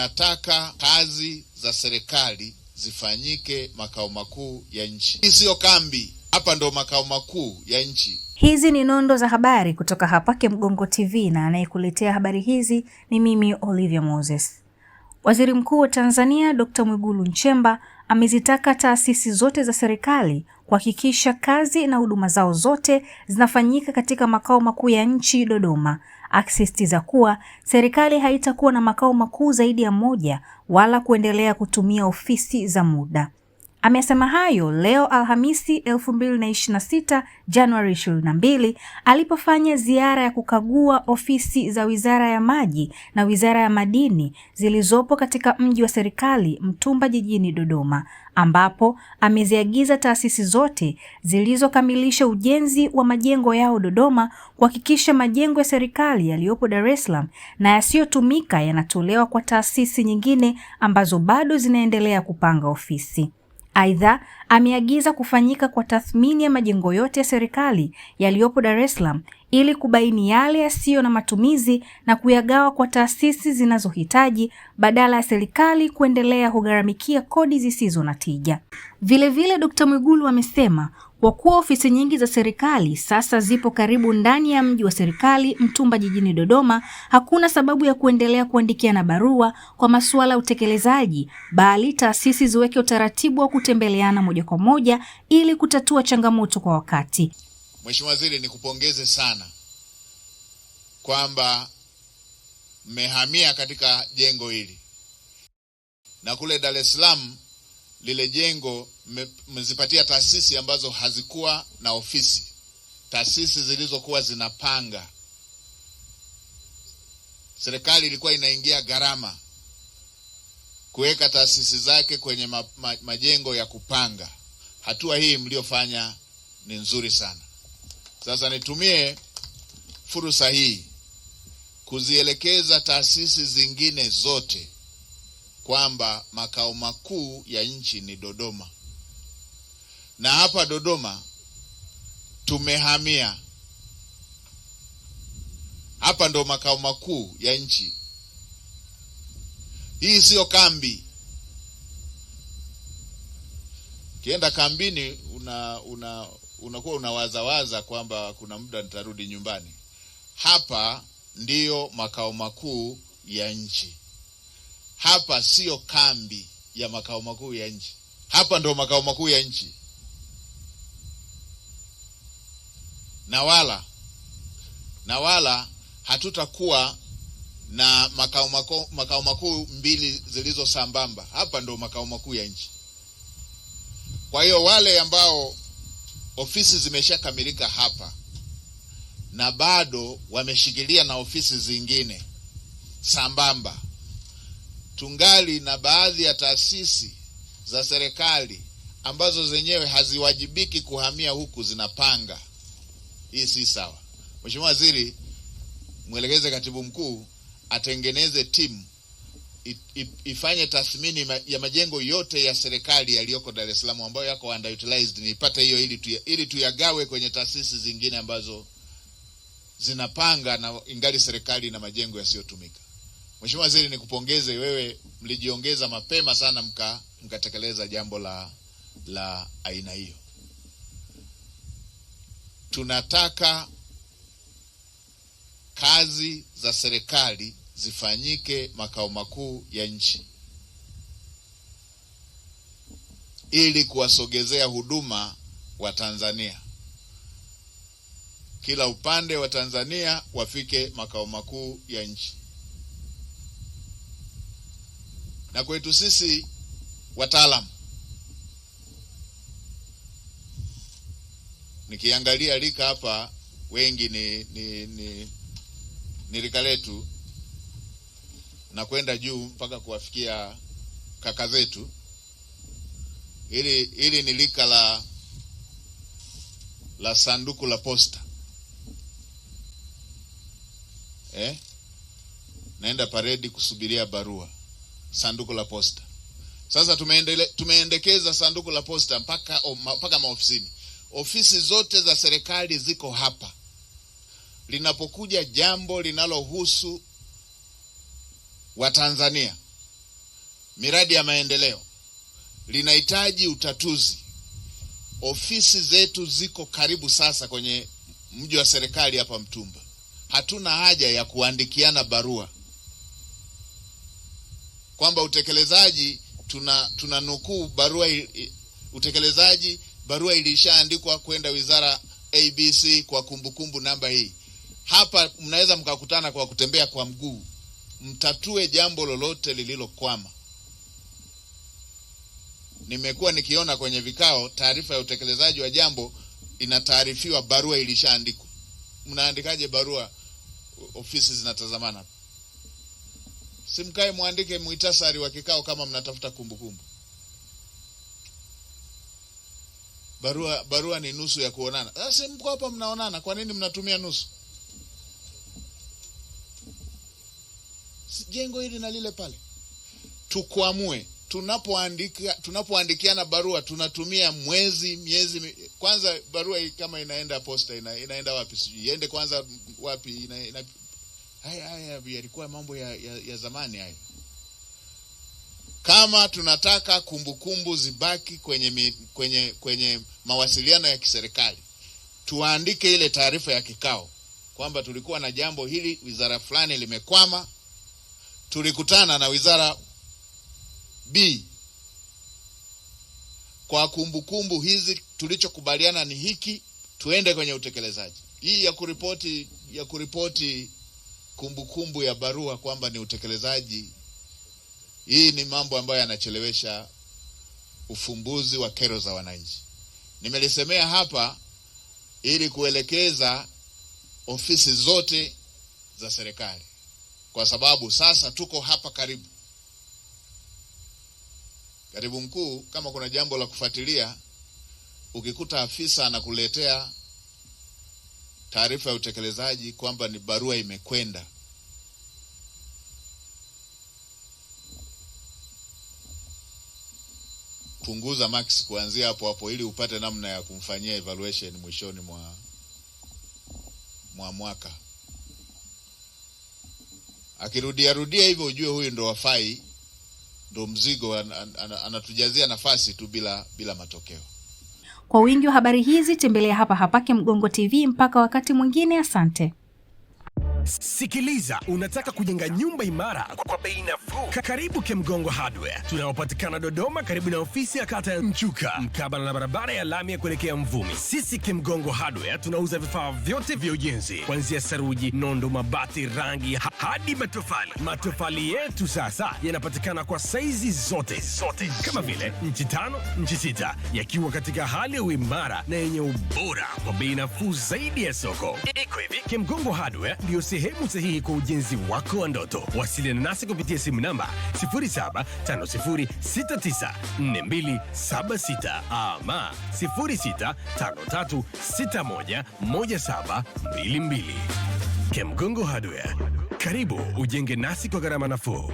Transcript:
tunataka kazi za serikali zifanyike makao makuu ya nchi. Hii sio kambi, hapa ndo makao makuu ya nchi. Hizi ni nondo za habari kutoka hapa Mgongo TV, na anayekuletea habari hizi ni mimi Olivia Moses. Waziri Mkuu wa Tanzania Dr. Mwigulu Nchemba amezitaka taasisi zote za serikali kuhakikisha kazi na huduma zao zote zinafanyika katika makao makuu ya nchi Dodoma, akisisitiza kuwa serikali haitakuwa na makao makuu zaidi ya moja wala kuendelea kutumia ofisi za muda. Amesema hayo leo Alhamisi 2026 Januari 22 alipofanya ziara ya kukagua ofisi za Wizara ya Maji na Wizara ya Madini zilizopo katika mji wa serikali Mtumba jijini Dodoma, ambapo ameziagiza taasisi zote zilizokamilisha ujenzi wa majengo yao Dodoma kuhakikisha majengo ya serikali yaliyopo Dar es Salaam na yasiyotumika yanatolewa kwa taasisi nyingine ambazo bado zinaendelea kupanga ofisi. Aidha, ameagiza kufanyika kwa tathmini ya majengo yote ya serikali yaliyopo Dar es Salaam ili kubaini yale yasiyo na matumizi na kuyagawa kwa taasisi zinazohitaji badala ya serikali kuendelea kugharamikia kodi zisizo na tija. Vilevile Dr. Mwigulu amesema kwa kuwa ofisi nyingi za serikali sasa zipo karibu ndani ya mji wa serikali Mtumba jijini Dodoma, hakuna sababu ya kuendelea kuandikiana barua kwa masuala ya utekelezaji, bali taasisi ziweke utaratibu wa kutembeleana moja kwa moja ili kutatua changamoto kwa wakati. Mheshimiwa Waziri, nikupongeze sana kwamba mmehamia katika jengo hili, na kule Dar es Salaam lile jengo mmezipatia taasisi ambazo hazikuwa na ofisi, taasisi zilizokuwa zinapanga. Serikali ilikuwa inaingia gharama kuweka taasisi zake kwenye majengo ya kupanga. Hatua hii mliofanya ni nzuri sana. Sasa nitumie fursa hii kuzielekeza taasisi zingine zote kwamba makao makuu ya nchi ni Dodoma. Na hapa Dodoma tumehamia. Hapa ndo makao makuu ya nchi. Hii sio kambi. Kienda kambini unakuwa unawazawaza kwamba kuna muda nitarudi nyumbani. Hapa ndiyo makao makuu ya nchi. Hapa sio kambi ya makao makuu ya nchi. Hapa ndo makao makuu ya nchi. Na wala hatutakuwa na makao makuu mbili zilizo sambamba. Hapa ndo makao makuu ya nchi. Kwa hiyo wale ambao ofisi zimeshakamilika hapa na bado wameshikilia na ofisi zingine sambamba, tungali na baadhi ya taasisi za serikali ambazo zenyewe haziwajibiki kuhamia huku zinapanga. Hii si sawa. Mheshimiwa Waziri, mwelekeze Katibu Mkuu atengeneze timu ifanye tathmini ya majengo yote ya serikali yaliyoko Dar es Salaam ambayo yako underutilized, nipate hiyo ili tuyagawe kwenye taasisi zingine ambazo zinapanga na ingali serikali na majengo yasiyotumika. Mheshimiwa Waziri, nikupongeze wewe, mlijiongeza mapema sana mkatekeleza jambo la aina hiyo. Tunataka kazi za serikali zifanyike makao makuu ya nchi ili kuwasogezea huduma wa Tanzania. Kila upande wa Tanzania wafike makao makuu ya nchi. Na kwetu sisi wataalamu, nikiangalia rika hapa wengi ni rika letu na kwenda juu mpaka kuwafikia kaka zetu. Ili ni rika la sanduku la posta. Naenda paredi kusubiria barua. Sanduku la posta. Sasa tumeendekeza sanduku la posta mpaka maofisini. Ofisi zote za serikali ziko hapa. Linapokuja jambo linalohusu Watanzania, miradi ya maendeleo linahitaji utatuzi. Ofisi zetu ziko karibu sasa kwenye mji wa serikali hapa Mtumba. Hatuna haja ya kuandikiana barua kwamba utekelezaji tuna nukuu barua utekelezaji, barua ilishaandikwa kwenda wizara ABC kwa kumbukumbu namba hii. Hapa mnaweza mkakutana kwa kutembea kwa mguu, mtatue jambo lolote lililokwama. Nimekuwa nikiona kwenye vikao taarifa ya utekelezaji wa jambo inataarifiwa barua ilishaandikwa. Mnaandikaje barua ofisi zinatazamana? Simkae muandike muhtasari wa kikao kama mnatafuta kumbukumbu. Barua ni nusu ya kuonana. Sasa mko hapa mnaonana, kwa nini mnatumia nusu? Jengo hili na lile pale. Tukuamue. Tunapoandikiana barua tunatumia miezi. Kwanza barua kama inaenda posta inaenda wapi? Sijui iende kwanza wapi. Haya yalikuwa mambo ya zamani haya. Kama tunataka kumbukumbu zibaki kwenye mawasiliano ya kiserikali, tuandike ile taarifa ya kikao kwamba tulikuwa na jambo hili, wizara fulani limekwama, tulikutana na wizara B, kwa kumbukumbu hizi tulichokubaliana ni hiki, tuende kwenye utekelezaji. Hii ya kuripoti kumbukumbu ya barua kwamba ni utekelezaji, hii ni mambo ambayo yanachelewesha ufumbuzi wa kero za wananchi. Nimelisemea hapa ili kuelekeza ofisi zote za serikali, kwa sababu sasa tuko hapa karibu. Katibu mkuu, kama kuna jambo la kufuatilia, ukikuta afisa anakuletea taarifa ya utekelezaji kwamba ni barua imekwenda, punguza max kuanzia hapo ili upate namna ya kumfanyia evaluation mwishoni mwa mwaka. Akirudia hivyo ujue huyu ndo wafai, ndo mzigo anatujazia nafasi tu bila matokeo. Kwa wingi wa habari hizi tembelea hapa Kemgongo TV. Mpaka wakati mwingine, asante. Sikiliza, unataka kujenga nyumba imara kwa bei nafuu? Karibu Kemgongo Hardware. Tunapatikana Dodoma karibu na ofisi ya kata ya Mchuka, mkabala na barabara ya lami ya kuelekea Mvumi. Sisi Kemgongo Hardware tunauza vifaa vyote vya ujenzi, kuanzia saruji, nondo, mabati, rangi hadi matofali. Matofali yetu sasa yanapatikana kwa saizi zote kama vile inchi 5, inchi 6, yakiwa katika hali ya uimara na yenye ubora kwa bei nafuu zaidi ya soko. Iko hivi, Kemgongo Hardware ndio sehemu sahihi kwa ujenzi wako wa ndoto. Wasiliana nasi kupitia simu namba 0750694276 ama 0653611722. Kemgongo Hardware, karibu ujenge nasi kwa gharama nafuu.